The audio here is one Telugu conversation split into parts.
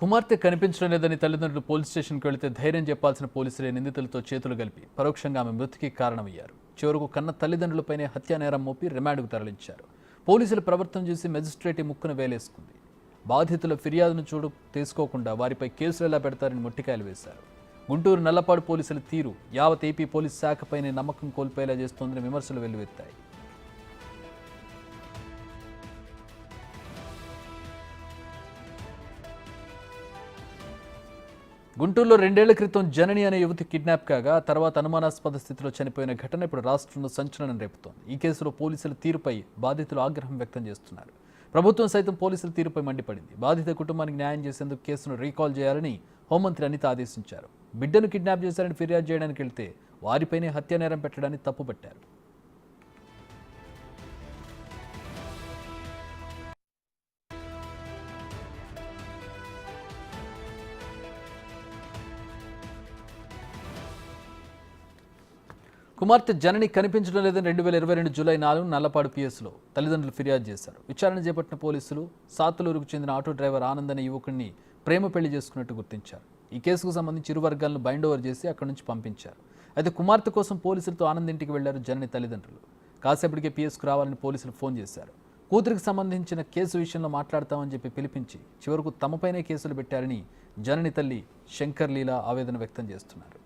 కుమార్తె కనిపించడం లేదని తల్లిదండ్రులు పోలీస్ స్టేషన్కి వెళితే ధైర్యం చెప్పాల్సిన పోలీసులే నిందితులతో చేతులు కలిపి పరోక్షంగా ఆమె మృతికి కారణమయ్యారు. చివరకు కన్న తల్లిదండ్రులపైనే హత్యానేరం మోపి రిమాండ్కు తరలించారు. పోలీసుల ప్రవర్తన చూసి మెజిస్ట్రేట్ ముక్కును వేలేసుకుంది. బాధితుల ఫిర్యాదును తీసుకోకుండా వారిపై కేసులు ఎలా పెడతారని మొట్టికాయలు వేశారు. గుంటూరు నల్లపాడు పోలీసుల తీరు యావత్ ఏపీ పోలీస్ శాఖపైనే నమ్మకం కోల్పోయేలా చేస్తోందని విమర్శలు వెల్లువెత్తాయి. గుంటూరులో 2 ఏళ్ల క్రితం జనని అనే యువతి కిడ్నాప్ కాగా తర్వాత అనుమానాస్పద స్థితిలో చనిపోయిన ఘటన ఇప్పుడు రాష్ట్రంలో సంచలనం రేపుతోంది. ఈ కేసులో పోలీసుల తీరుపై బాధితులు ఆగ్రహం వ్యక్తం చేస్తున్నారు. ప్రభుత్వం సైతం పోలీసుల తీరుపై మండిపడింది. బాధిత కుటుంబానికి న్యాయం చేసేందుకు కేసును రీకాల్ చేయాలని హోంమంత్రి అనిత ఆదేశించారు. బిడ్డను కిడ్నాప్ చేశారని ఫిర్యాదు చేయడానికి వెళ్తే వారిపైనే హత్యానేరం పెట్టడాన్ని తప్పుపట్టారు. కుమార్తె జనని కనిపించడం లేదని 2022 జూలై 4 నల్లపాడు పిఎస్లో తల్లిదండ్రులు ఫిర్యాదు చేశారు. విచారణ చేపట్టిన పోలీసులు సాతులూరుకు చెందిన ఆటో డ్రైవర్ ఆనంద్ అనే యువకుడిని ప్రేమ పెళ్లి చేసుకున్నట్టు గుర్తించారు. ఈ కేసుకు సంబంధించి ఇరు వర్గాలను బైండ్ ఓవర్ చేసి అక్కడి నుంచి పంపించారు. అయితే కుమార్తె కోసం పోలీసులతో ఆనంద్ ఇంటికి వెళ్లారు జనని తల్లిదండ్రులు. కాసేపటికే పిఎస్కు రావాలని పోలీసులు ఫోన్ చేశారు. కూతురికి సంబంధించిన కేసు విషయంలో మాట్లాడతామని చెప్పి పిలిపించి చివరకు తమపైనే కేసులు పెట్టారని జనని తల్లి శంకర్ లీలా ఆవేదన వ్యక్తం చేస్తున్నారు.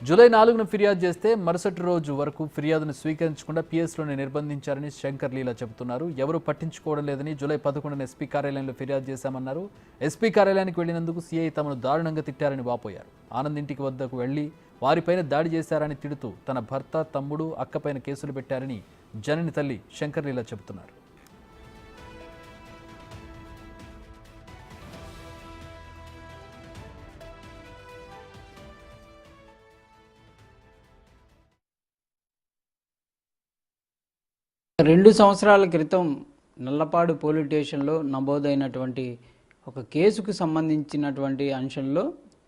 జూలై 4న ఫిర్యాదు చేస్తే మరుసటి రోజు వరకు ఫిర్యాదును స్వీకరించకుండా పిఎస్లోనే నిర్బంధించారని శంకర్ లీలా చెబుతున్నారు. ఎవరూ పట్టించుకోవడం లేదని జూలై 11న ఎస్పీ కార్యాలయంలో ఫిర్యాదు చేశామన్నారు. ఎస్పీ కార్యాలయానికి వెళ్లినందుకు సీఐ తమను దారుణంగా తిట్టారని వాపోయారు. ఆనంద్ ఇంటికి వద్దకు వెళ్లి వారిపైన దాడి చేశారని తిడుతూ తన భర్త, తమ్ముడు, అక్కపైన కేసులు పెట్టారని జనని తల్లి శంకర్ లీలా చెబుతున్నారు. రెండు సంవత్సరాల క్రితం నల్లపాడు పోలీస్ స్టేషన్లో నమోదైనటువంటి ఒక కేసుకు సంబంధించినటువంటి అంశంలో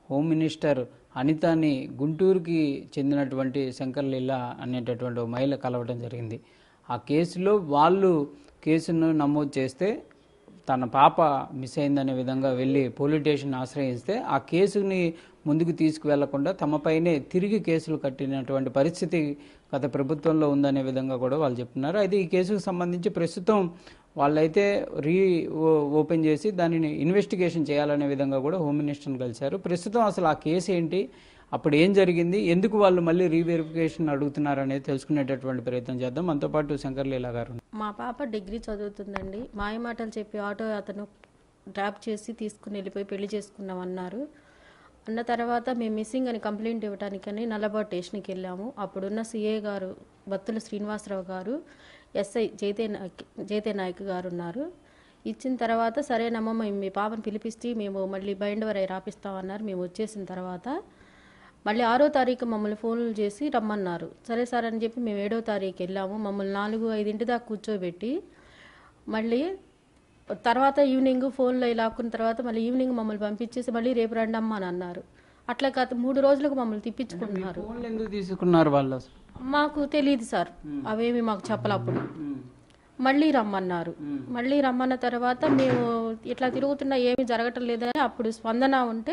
హోమ్ మినిస్టర్ అనితాని గుంటూరుకి చెందినటువంటి శంకర్ లీలా అనేటటువంటి ఒక మహిళ కలవడం జరిగింది. ఆ కేసులో వాళ్ళు కేసును నమోదు చేస్తే తన పాప మిస్ అయిందనే విధంగా వెళ్ళి పోలీస్ స్టేషన్ ఆశ్రయిస్తే ఆ కేసుని ముందుకు తీసుకువెళ్లకుండా తమపైనే తిరిగి కేసులు కట్టినటువంటి పరిస్థితి గత ప్రభుత్వంలో ఉందనే విధంగా కూడా వాళ్ళు చెప్తున్నారు. అయితే ఈ కేసుకు సంబంధించి ప్రస్తుతం వాళ్ళైతే ఓపెన్ చేసి దానిని ఇన్వెస్టిగేషన్ చేయాలనే విధంగా కూడా హోమ్ మినిస్టర్ని కలిశారు. ప్రస్తుతం అసలు ఆ కేసు ఏంటి, అప్పుడు ఏం జరిగింది, ఎందుకు వాళ్ళు మళ్ళీ రీవెరిఫికేషన్ అడుగుతున్నారు అనేది తెలుసుకునేటటువంటి ప్రయత్నం చేద్దాం. మనతో పాటు శంకర్ లీలా గారు. మా పాప డిగ్రీ చదువుతుందండి. మాయమాటలు చెప్పి ఆటో అతను డ్రాప్ చేసి తీసుకుని వెళ్ళిపోయి పెళ్లి చేసుకున్నామన్నారు. అన్న తర్వాత మేము మిస్సింగ్ అని కంప్లైంట్ ఇవ్వడానికని నల్లబాటు స్టేషన్కి వెళ్ళాము. అప్పుడున్న సిఏ గారు బత్తుల శ్రీనివాసరావు గారు, ఎస్ఐ జైతే నాయక్ గారు ఉన్నారు. ఇచ్చిన తర్వాత సరేనమ్మా మేము మీ పాపను పిలిపిస్తే మేము మళ్ళీ బైండ్ ఓవర్ అయి రాపిస్తామన్నారు. మేము వచ్చేసిన తర్వాత మళ్ళీ 6వ తారీఖు మమ్మల్ని ఫోన్లు చేసి రమ్మన్నారు. సరే సార్ అని చెప్పి మేము 7వ తారీఖు వెళ్ళాము. మమ్మల్ని 4-5 దాకా కూర్చోబెట్టి మళ్ళీ తర్వాత ఈవినింగ్ ఫోన్లో లాక్కున్న తర్వాత మళ్ళీ ఈవినింగ్ మమ్మల్ని పంపించేసి మళ్ళీ రేపు రండమ్మా అని అన్నారు. అట్లా గత 3 రోజులకు మమ్మల్ని తిప్పించుకుంటున్నారు. ఎందుకు తీసుకున్నారు వాళ్ళు? మాకు తెలియదు సార్, అవేమి మాకు చెప్పలే. అప్పుడు మళ్ళీ రమ్మన్నారు. మళ్ళీ రమ్మన్న తర్వాత మేము ఇట్లా తిరుగుతున్నా ఏమీ జరగటం లేదని అప్పుడు స్పందన ఉంటే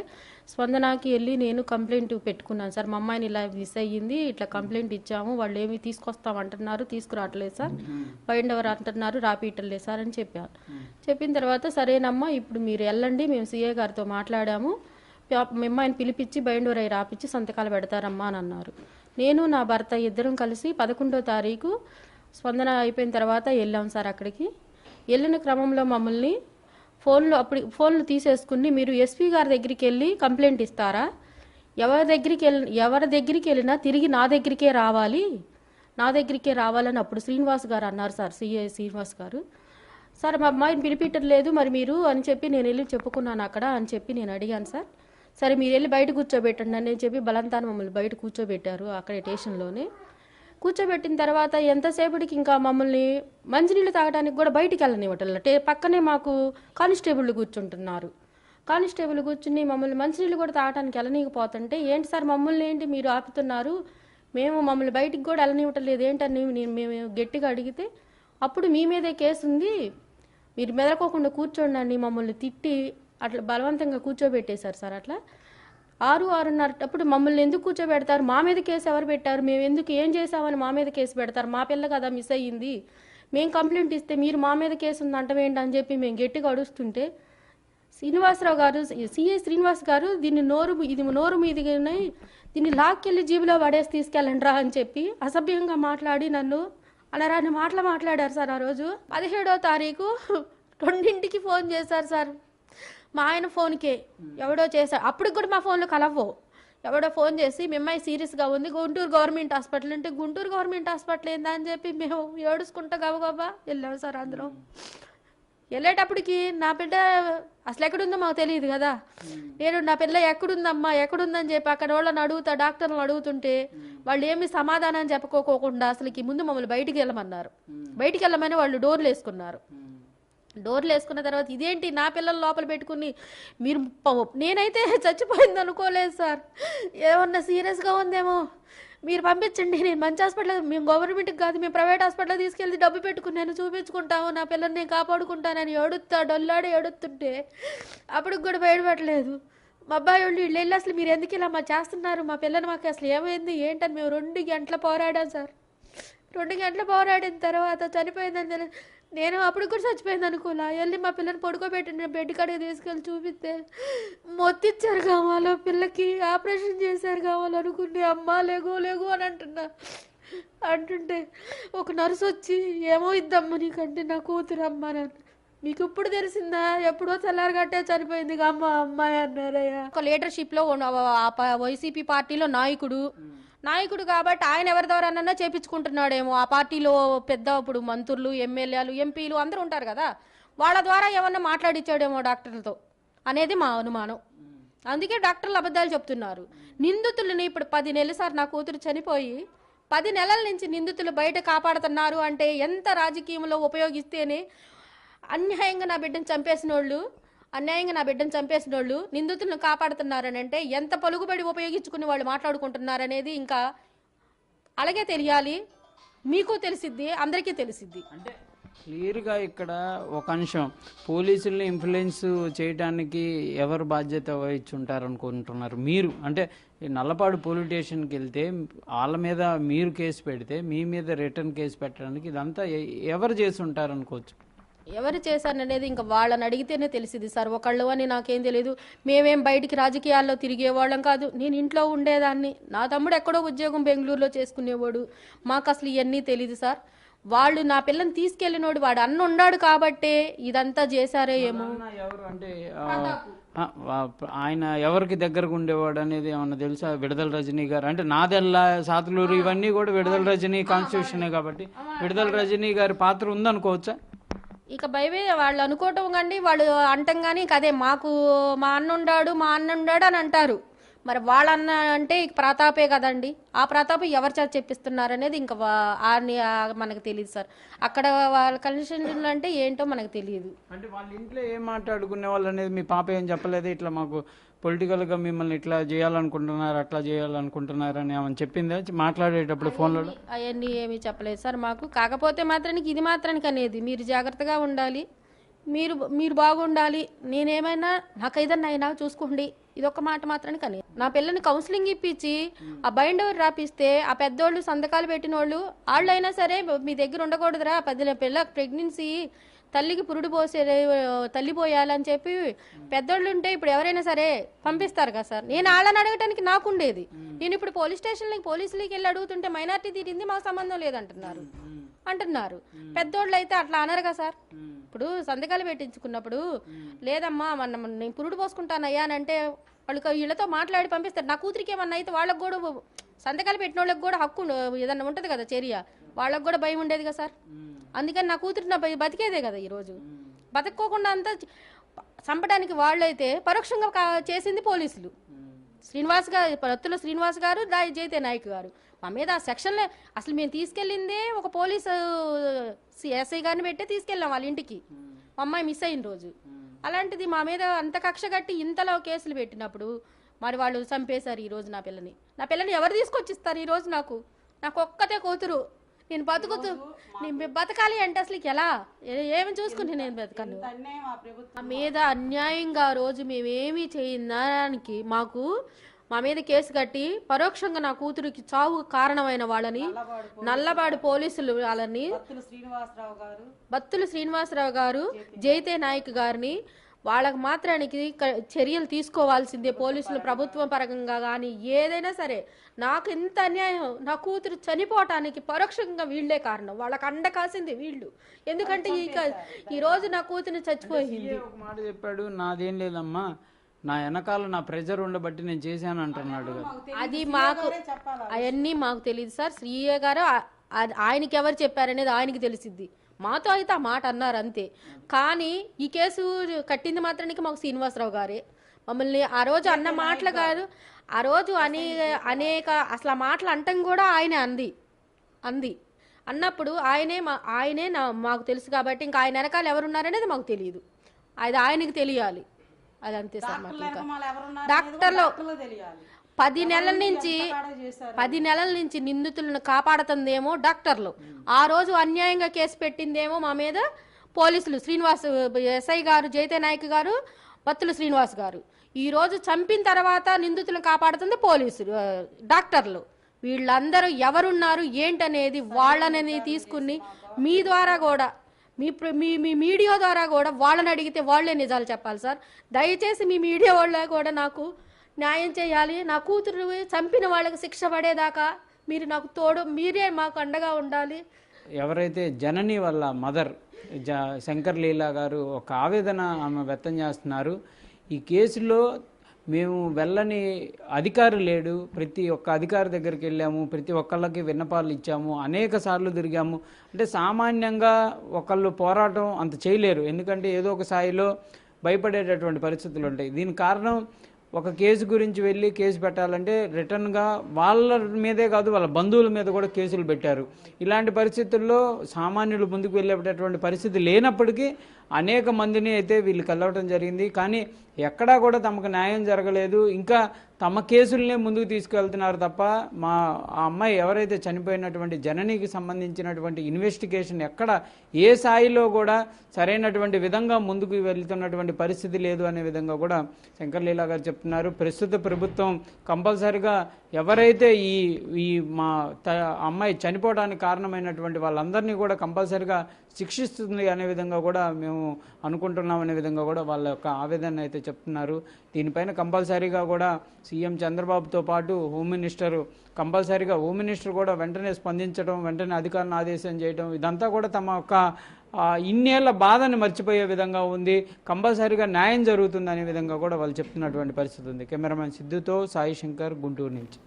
స్పందనకి వెళ్ళి నేను కంప్లైంట్ పెట్టుకున్నాను. సార్ మా అమ్మాయిని ఇలా మిస్ అయ్యింది, ఇట్లా కంప్లైంట్ ఇచ్చాము, వాళ్ళు ఏమి తీసుకొస్తామంటున్నారు, తీసుకురావట్లేదు సార్, బైండ్ ఓవర్ అంటున్నారు, రాపియట్లేదు సార్ అని చెప్పాను. చెప్పిన తర్వాత సరేనమ్మా ఇప్పుడు మీరు వెళ్ళండి, మేము సీఏ గారితో మాట్లాడాము, మీ అమ్మాయిని పిలిపించి బైండ్ ఓవర్ అయి రాపిచ్చి సంతకాలు పెడతారమ్మా అని అన్నారు. నేను నా భర్త ఇద్దరం కలిసి 11వ తారీఖు స్పందన అయిపోయిన తర్వాత వెళ్ళాం సార్. అక్కడికి వెళ్ళిన క్రమంలో మమ్మల్ని ఫోన్లు తీసేసుకుని మీరు ఎస్పీ గారి దగ్గరికి వెళ్ళి కంప్లైంట్ ఇస్తారా, ఎవరి దగ్గరికి వెళ్ళినా తిరిగి నా దగ్గరికే రావాలని అప్పుడు శ్రీనివాస్ గారు అన్నారు సార్, సిఐ శ్రీనివాస్ గారు. సార్ మా అమ్మాయిని పిలిపించట్లేదు మరి మీరు అని చెప్పి నేను వెళ్ళి చెప్పుకున్నాను అక్కడ అని చెప్పి నేను అడిగాను సార్. సరే మీరు వెళ్ళి బయట కూర్చోబెట్టండి అని చెప్పి బలంతాన్ని మమ్మల్ని బయట కూర్చోబెట్టారు. అక్కడ స్టేషన్లోనే కూర్చోబెట్టిన తర్వాత ఎంతసేపటికి ఇంకా మమ్మల్ని మంచినీళ్ళు తాగడానికి కూడా బయటికి వెళ్ళనివ్వటం. పక్కనే మాకు కానిస్టేబుల్ కూర్చుంటున్నారు. కానిస్టేబుల్ కూర్చుని మమ్మల్ని మంచినీళ్ళు కూడా తాగడానికి వెళ్ళనీకపోతుంటే ఏంటి సార్ మమ్మల్ని ఏంటి మీరు ఆపుతున్నారు, మమ్మల్ని బయటికి కూడా వెళ్ళనివ్వటం లేదు ఏంటని మేము గట్టిగా అడిగితే అప్పుడు మీ మీదే కేసు ఉంది, మీరు మెదలకోకుండా కూర్చోండి అని మమ్మల్ని తిట్టి అట్లా బలవంతంగా కూర్చోబెట్టేశారు సార్. అట్లా 6:30 మమ్మల్ని ఎందుకు కూర్చోబెడతారు, మా మీద కేసు ఎవరు పెట్టారు, మేము ఎందుకు ఏం చేసామని మా మీద కేసు పెడతారు, మా పిల్ల కదా మిస్ అయ్యింది, మేము కంప్లైంట్ ఇస్తే మీరు మా మీద కేసు ఉంది అంటవేంటి అని చెప్పి మేము గట్టిగా అడుస్తుంటే శ్రీనివాసరావు గారు, సిఐ శ్రీనివాస్ గారు ఇది నోరు మీదిగానే దీన్ని లాక్కెళ్ళి జీబులో పడేసి తీసుకెళ్ళండి రా అని చెప్పి అసభ్యంగా మాట్లాడి నన్ను అనరాని మాట్లాడారు సార్. ఆ రోజు 17వ తారీఖు 2ంటికి ఫోన్ చేశారు సార్. మా ఆయన ఫోన్కే ఎవడో చేశారు, అప్పుడు కూడా మా ఫోన్లో కలవ్వవు. ఎవడో ఫోన్ చేసి మీ అమ్మాయి సీరియస్గా ఉంది గుంటూరు గవర్నమెంట్ హాస్పిటల్ అంటే గుంటూరు గవర్నమెంట్ హాస్పిటల్ ఏందా అని చెప్పి మేము ఏడుచుకుంటా గబగబా వెళ్ళాము సార్. అందులో వెళ్ళేటప్పటికి నా బిడ్డ అసలు ఎక్కడుందో మాకు తెలియదు కదా. నేను నా పిల్ల ఎక్కడుందమ్మా ఎక్కడుందని చెప్పి అక్కడ వాళ్ళని డాక్టర్లను అడుగుతుంటే వాళ్ళు ఏమి సమాధానం చెప్పుకోకుండా అసలుకి ముందు మమ్మల్ని బయటికి వెళ్ళమన్నారు. బయటికి వెళ్ళమని వాళ్ళు డోర్లు వేసుకున్నారు. డోర్లు వేసుకున్న తర్వాత ఇదేంటి నా పిల్లలు లోపల పెట్టుకుని మీరు, నేనైతే చచ్చిపోయింది అనుకోలేదు సార్. ఏమన్నా సీరియస్గా ఉందేమో మీరు పంపించండి, నేను మంచి హాస్పిటల్, మేము గవర్నమెంట్కి కాదు మేము ప్రైవేట్ హాస్పిటల్ తీసుకెళ్ళి డబ్బు పెట్టుకుని నేను చూపించుకుంటాము, నా పిల్లల్ని నేను కాపాడుకుంటానని డొల్లాడి ఏడుతుంటే అప్పటికి కూడా బయటపడలేదు. మా అబ్బాయి వాళ్ళు వెళ్ళి అసలు మీరు ఎందుకు ఇలా చేస్తున్నారు, మా పిల్లని మాకు అసలు ఏమైంది ఏంటని మేము 2 గంటలు పోరాడాం సార్. 2 గంటలు పోరాడిన తర్వాత చనిపోయిందని తెలియదు. నేను అప్పుడు కూడా చచ్చిపోయింది అనుకోలే. వెళ్ళి మా పిల్లని పడుకోబెట్టిన బెడ్ కాడికి తీసుకెళ్ళి చూపిస్తే మొత్తిచ్చారు కావాలో, పిల్లకి ఆపరేషన్ చేశారు కావాలో అనుకుని అమ్మ లేగు అని అంటుంటే ఒక నర్సు వచ్చి ఏమో ఇద్దమ్మ నీకంటే నా కూతురు అమ్మ అని, మీకు ఇప్పుడు తెలిసిందా, ఎప్పుడో తెల్లారగట్టే చనిపోయింది అమ్మాయి అన్నారయ్యా. ఒక లీడర్షిప్లో వైసీపీ పార్టీలో నాయకుడు కాబట్టి ఆయన ఎవరి ద్వారా చేపించుకుంటున్నాడేమో. ఆ పార్టీలో పెద్ద ఇప్పుడు మంత్రులు, ఎమ్మెల్యేలు, ఎంపీలు అందరూ ఉంటారు కదా, వాళ్ళ ద్వారా ఏమన్నా మాట్లాడించాడేమో డాక్టర్లతో అనేది మా అనుమానం. అందుకే డాక్టర్లు అబద్ధాలు చెప్తున్నారు. నిందితులని ఇప్పుడు 10 నెలలు సార్ నా కూతురు చనిపోయి 10 నెలల నుంచి నిందితులు బయట కాపాడుతున్నారు అంటే ఎంత రాజకీయంలో ఉపయోగిస్తేనే అన్యాయంగా నా బిడ్డను చంపేసిన వాళ్ళు నిందితులను కాపాడుతున్నారని అంటే ఎంత పలుకుబడి ఉపయోగించుకుని వాళ్ళు మాట్లాడుకుంటున్నారనేది ఇంకా అలాగే తెలియాలి. మీకు తెలిసిద్ది, అందరికీ తెలిసిద్ది. అంటే క్లియర్గా ఇక్కడ ఒక అంశం, పోలీసుల్ని ఇన్ఫ్లుయెన్స్ చేయడానికి ఎవరు బాధ్యత వహించుంటారు అనుకుంటున్నారు మీరు? అంటే ఈ నల్లపాడు పోలీస్ స్టేషన్కి వెళ్తే వాళ్ళ మీద మీరు కేసు పెడితే మీ మీద రిటర్న్ కేసు పెట్టడానికి ఇదంతా ఎవరు చేసి ఉంటారు అనుకోవచ్చు? ఎవరు చేశారనేది ఇంకా వాళ్ళని అడిగితేనే తెలిసింది సార్. ఒకళ్ళు అని నాకేం తెలియదు. మేమేం బయటికి రాజకీయాల్లో తిరిగేవాళ్ళం కాదు, నేను ఇంట్లో ఉండేదాన్ని. నా తమ్ముడు ఎక్కడో ఉద్యోగం బెంగళూరులో చేసుకునేవాడు, మాకు అసలు ఇవన్నీ తెలియదు సార్. వాళ్ళు నా పిల్లని తీసుకెళ్ళినోడు వాడు అన్న ఉన్నాడు కాబట్టే ఇదంతా చేశారే ఏమో. ఎవరు అంటే ఆయన ఎవరికి దగ్గరకు ఉండేవాడు అనేది ఏమన్నా తెలుసా? విడుదల రజనీ గారు అంటే నాదెల్లా, సాతులూరు ఇవన్నీ కూడా విడుదల రజనీ కాన్స్టిట్యూషనే కాబట్టి విడుదల రజనీ గారి పాత్ర ఉందనుకోవచ్చా? ఇక భయమే వాళ్ళు అనుకోవటం కానీ వాళ్ళు అంటాం కానీ అదే మాకు మా అన్న ఉన్నాడు అని అంటారు. మరి వాళ్ళన్న అంటే ఇక ప్రతాపే కదండి, ఆ ప్రతాపం ఎవరి చేత చెప్పిస్తున్నారు అనేది ఇంకా మనకు తెలియదు సార్. అక్కడ వాళ్ళ కండిషన్లు అంటే ఏంటో మనకు తెలియదు. అంటే వాళ్ళ ఇంట్లో ఏం మాట్లాడుకునే వాళ్ళు అనేది మీ పాప ఏం చెప్పలేదు, ఇట్లా మాకు పొలిటికల్గా మిమ్మల్ని ఇట్లా చేయాలనుకుంటున్నారు అట్లా చేయాలనుకుంటున్నారు అని ఏమని చెప్పిందా మాట్లాడేటప్పుడు ఫోన్లో? అవన్నీ ఏమీ చెప్పలేదు సార్ మాకు. కాకపోతే మాత్రానికి ఇది మాత్రానికి అనేది మీరు జాగ్రత్తగా ఉండాలి, మీరు బాగుండాలి, నేనేమైనా నాకు ఏదన్నా అయినా చూసుకోండి, ఇదొక మాట మాత్రానికి అనేది. నా పిల్లని కౌన్సిలింగ్ ఇప్పించి ఆ బైండ్ ఓవర్ రాపిస్తే ఆ పెద్దోళ్ళు సంతకాలు పెట్టిన వాళ్ళు అయినా సరే మీ దగ్గర ఉండకూడదురా, పిల్ల ప్రెగ్నెన్సీ తల్లికి పురుడు పోసే తల్లి పోయాలని చెప్పి పెద్దోళ్ళు ఉంటే ఇప్పుడు ఎవరైనా సరే పంపిస్తారు కదా సార్. నేను వాళ్ళని అడగటానికి నాకు ఉండేది, నేను ఇప్పుడు పోలీస్ స్టేషన్లకి పోలీసులకి వెళ్ళి అడుగుతుంటే మైనార్టీ తీరింది మాకు సంబంధం లేదంటున్నారు. పెద్దోళ్ళు అయితే అట్లా అనరు కదా సార్. ఇప్పుడు సంతకాలు పెట్టించుకున్నప్పుడు లేదమ్మా నేను పురుడు పోసుకుంటానయ్యా అని అంటే వాళ్ళు వీళ్ళతో మాట్లాడి పంపిస్తారు. నా కూతురికి ఏమన్నా అయితే వాళ్ళకి కూడా సంతకాలు పెట్టిన వాళ్ళకి కూడా హక్కు ఏదన్నా ఉంటుంది కదా చర్య, వాళ్ళకి కూడా భయం ఉండేది కదా సార్. అందుకని నా కూతురు నా బతికేదే కదా ఈరోజు. బతక్కోకుండా అంతా చంపడానికి వాళ్ళైతే పరోక్షంగా చేసింది పోలీసులు. ప్రత్తుల శ్రీనివాస్ గారు, జైతే నాయక్ గారు మా మీద ఆ సెక్షన్లో అసలు మేము తీసుకెళ్ళిందే ఒక పోలీసు ఎస్ఐ గారిని పెట్టే తీసుకెళ్ళాం వాళ్ళ ఇంటికి, మా అమ్మాయి మిస్ అయిన రోజు. అలాంటిది మా మీద అంత కక్ష కట్టి ఇంతలో కేసులు పెట్టినప్పుడు మరి వాళ్ళు చంపేశారు ఈరోజు నా పిల్లని ఎవరు తీసుకొచ్చిస్తారు ఈరోజు నాకు? నాకు ఒక్కతే కూతురు, నేను నేను బతకాలి అంటే అసలు ఎలా ఏమి చూసుకుని నేను బతకాను? మా మీద అన్యాయంగా ఆ రోజు మేమేమి చేయడానికి మా మీద కేసు కట్టి పరోక్షంగా నా కూతురికి చావు కారణమైన వాళ్ళని నల్లబాడు పోలీసులు వాళ్ళని బత్తుల శ్రీనివాసరావు గారు, జైతే నాయక్ గారిని వాళ్ళకి మాత్రానికి చర్యలు తీసుకోవాల్సిందే పోలీసులు ప్రభుత్వం పరంగా కానీ ఏదైనా సరే. నాకు ఎంత అన్యాయం, నా కూతురు చనిపోవటానికి పరోక్షంగా వీళ్లే కారణం, వాళ్ళకి అండ కాసింది వీళ్ళు. ఎందుకంటే ఈ రోజు నా కూతురు చచ్చిపోయింది. ఒక మాట చెప్పాడు, నాదేం లేదమ్మా, నా వెనకాల నా ప్రెజర్ ఉండబట్టి నేను చేశాను అంటున్నాడు. అది మాకు అవన్నీ మాకు తెలియదు సార్. శ్రీయ గారు ఆయనకి ఎవరు చెప్పారనేది ఆయనకి తెలిసిద్ది. మాతో అయితే ఆ మాట అన్నారు అంతే. కానీ ఈ కేసు కట్టింది మాత్రానికి మాకు శ్రీనివాసరావు గారే. మమ్మల్ని ఆ రోజు అన్న మాటలు కాదు, ఆ రోజు అనేక అసలు ఆ మాటలు అంటాం కూడా ఆయనే అంది అన్నప్పుడు ఆయనే మాకు తెలుసు కాబట్టి ఇంకా ఆయన వెనకాల ఎవరున్నారనేది మాకు తెలియదు. అది ఆయనకి తెలియాలి. అది అంతే సార్. మాకు డాక్టర్లు 10 నెలల నుంచి నిందితులను కాపాడుతుందేమో డాక్టర్లు, ఆ రోజు అన్యాయంగా కేసు పెట్టిందేమో మా మీద పోలీసులు ఎస్ఐ గారు, జైతే నాయక్ గారు, బత్తుల శ్రీనివాస్ గారు. ఈ రోజు చంపిన తర్వాత నిందితులను కాపాడుతుంది పోలీసులు, డాక్టర్లు. వీళ్ళందరూ ఎవరున్నారు ఏంటనేది వాళ్ళని తీసుకుని మీ ద్వారా కూడా మీ మీడియా ద్వారా కూడా వాళ్ళని అడిగితే వాళ్ళే నిజాలు చెప్పాలి సార్. దయచేసి మీ మీడియా వాళ్ళ కూడా నాకు న్యాయం చేయాలి. నా కూతురు చంపిన వాళ్ళకి శిక్ష పడేదాకా మీరు నాకు మీరే మాకు అండగా ఉండాలి. ఎవరైతే జనని వాళ్ళ మదర్ శంకర్ లీలా గారు ఒక ఆవేదన ఆమె వ్యక్తం చేస్తున్నారు. ఈ కేసులో మేము వెళ్ళని అధికారి లేడు, ప్రతి ఒక్క అధికారి దగ్గరికి వెళ్ళాము, ప్రతి ఒక్కళ్ళకి విన్నపాలు ఇచ్చాము, అనేక సార్లు తిరిగాము. అంటే సామాన్యంగా ఒకళ్ళు పోరాటం అంత చేయలేరు, ఎందుకంటే ఏదో ఒక స్థాయిలో భయపడేటటువంటి పరిస్థితులు ఉంటాయి. దీనికి కారణం ఒక కేసు గురించి వెళ్ళి కేసు పెట్టాలంటే రిటర్న్గా వాళ్ళ మీదే కాదు వాళ్ళ బంధువుల మీద కూడా కేసులు పెట్టారు. ఇలాంటి పరిస్థితుల్లో సామాన్యులు ముందుకు వెళ్ళేటటువంటి పరిస్థితి లేనప్పటికీ అనేక మందిని అయితే వీళ్ళు కలవటం జరిగింది. కానీ ఎక్కడా కూడా తమకు న్యాయం జరగలేదు. ఇంకా తమ కేసులనే ముందుకు తీసుకెళ్తున్నారు తప్ప ఆ అమ్మాయి ఎవరైతే చనిపోయినటువంటి జననికి సంబంధించినటువంటి ఇన్వెస్టిగేషన్ ఎక్కడ ఏ స్థాయిలో కూడా సరైనటువంటి విధంగా ముందుకు వెళ్తున్నటువంటి పరిస్థితి లేదు అనే విధంగా కూడా శంకర్ లీలా గారు చెప్తున్నారు. ప్రస్తుత ప్రభుత్వం కంపల్సరిగా ఎవరైతే ఈ మా అమ్మాయి చనిపోవడానికి కారణమైనటువంటి వాళ్ళందరినీ కూడా కంపల్సరిగా శిక్షిస్తుంది అనే విధంగా కూడా మేము అనుకుంటున్నాం అనే విధంగా కూడా వాళ్ళ యొక్క ఆవేదన అయితే చెప్తున్నారు. దీనిపైన కంపల్సరీగా కూడా సీఎం చంద్రబాబుతో పాటు హోమ్ మినిస్టర్ కూడా వెంటనే స్పందించడం, వెంటనే అధికారులను ఆదేశం చేయడం, ఇదంతా కూడా తమ యొక్క ఇన్నేళ్ల బాధని మర్చిపోయే విధంగా ఉంది. కంపల్సరీగా న్యాయం జరుగుతుంది అనే విధంగా కూడా వాళ్ళు చెప్తున్నటువంటి పరిస్థితి ఉంది. కెమెరామెన్ సిద్ధుతో సాయి శంకర్, గుంటూరు నుంచి.